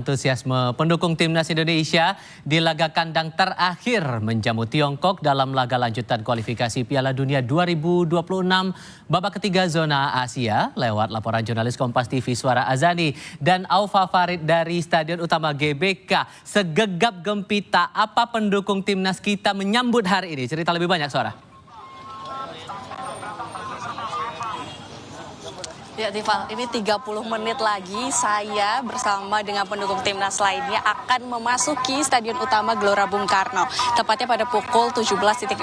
Antusiasme pendukung timnas Indonesia di laga kandang terakhir menjamu Tiongkok dalam laga lanjutan kualifikasi Piala Dunia 2026 babak ketiga zona Asia lewat laporan jurnalis Kompas TV Suara Azani dan Aufa Farid dari Stadion Utama GBK. Segegap gempita apa pendukung timnas kita menyambut hari ini? Cerita lebih banyak, Suara. Ya, Tiffal, ini 30 menit lagi saya bersama dengan pendukung timnas lainnya akan memasuki Stadion Utama Gelora Bung Karno, tepatnya pada pukul 17.00.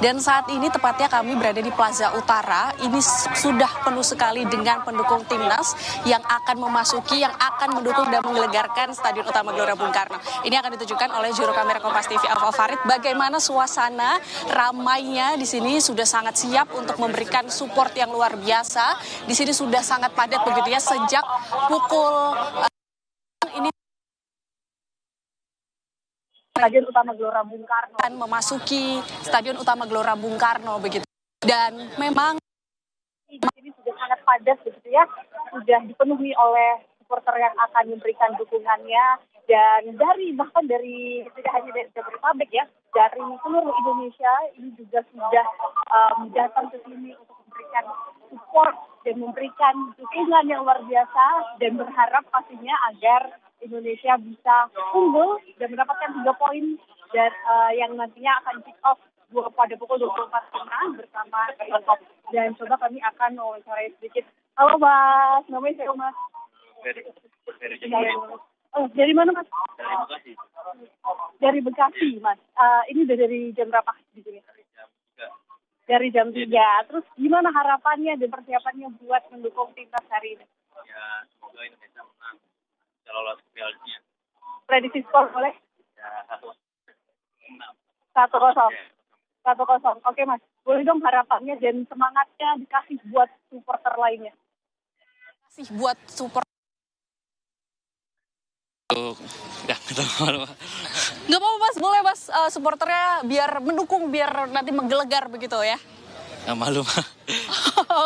Dan saat ini tepatnya kami berada di Plaza Utara, ini sudah penuh sekali dengan pendukung timnas yang akan memasuki, yang akan mendukung dan menggelegarkan Stadion Utama Gelora Bung Karno. Ini akan ditunjukkan oleh juru kamera Kompas TV Aufa Farid, bagaimana suasana ramainya di sini sudah sangat siap untuk memberikan support yang luar biasa. Di sini sudah sangat padat begitu ya sejak pukul ini Stadion Utama Gelora Bung Karno dan memasuki Stadion Utama Gelora Bung Karno begitu. Dan memang di sini sudah sangat padat begitu ya, sudah dipenuhi oleh supporter yang akan memberikan dukungannya, dan bahkan dari tidak hanya dari Jabodetabek ya, dari seluruh Indonesia ini juga sudah datang ke sini untuk memberikan support dan memberikan dukungan yang luar biasa, dan berharap pastinya agar Indonesia bisa unggul dan mendapatkan 3 poin dan yang nantinya akan kick off pada pukul 24.00 bersama Tiongkok. Dan coba kami akan wawancarai sedikit. Halo Mas, namanya saya Mas. Dari mana Mas? Dari Bekasi. Dari Bekasi Mas. Ini udah dari jam berapa di sini? Dari jam 3. Terus gimana harapannya dan persiapannya buat mendukung timnas hari ini? Ya, semoga Indonesia menang. Bisa lolos ke Piala Dunia. Prediksi skor boleh? Ya, 1-0. 1-0. Oke Mas, boleh dong harapannya dan semangatnya dikasih buat supporter lainnya. kasih buat support. Ya, ketemu. Nggak apa-apa Mas, boleh Mas, supporternya biar mendukung, biar nanti menggelegar begitu ya. Yang malu mah.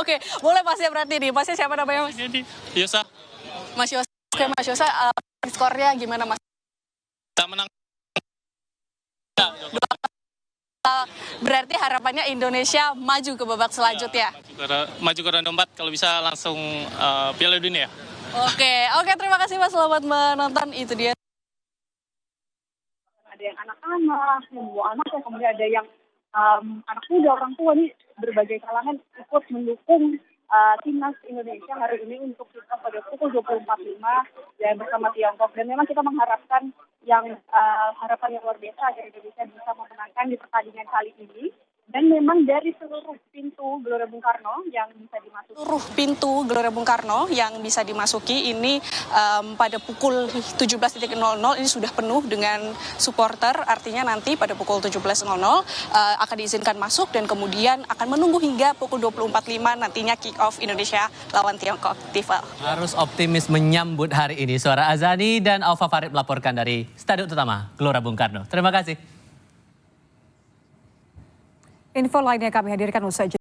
Oke, boleh Mas ya berarti nih. Masnya siapa namanya Mas? Yosa. Mas Yosa. Oke Mas Yosa, skornya gimana Mas? Kita menang. Berarti harapannya Indonesia maju ke babak selanjutnya. Maju ke ronde 4 kalau bisa langsung Piala Dunia. Oke, terima kasih Mas, selamat menonton. Itu dia. Ada yang anak-anak, yang bawa anak, kemudian ada yang anak muda, orang tua nih, berbagai kalangan ikut mendukung timnas Indonesia hari ini untuk kita pada pukul 24.00 dan bersama Tiongkok. Dan memang kita mengharapkan harapan yang luar biasa agar Indonesia bisa memenangkan di pertandingan kali ini. Dan memang dari seluruh pintu Gelora Bung Karno yang bisa dimasuki. Ini Pada pukul 17.00 ini sudah penuh dengan supporter, artinya nanti pada pukul 17.00 akan diizinkan masuk dan kemudian akan menunggu hingga pukul 24.05 nantinya kick off Indonesia lawan Tiongkok. Tiffal. Harus optimis menyambut hari ini. Suara Azani dan Aufa Farid melaporkan dari Stadion Utama Gelora Bung Karno. Terima kasih. Info lainnya kami hadirkan usai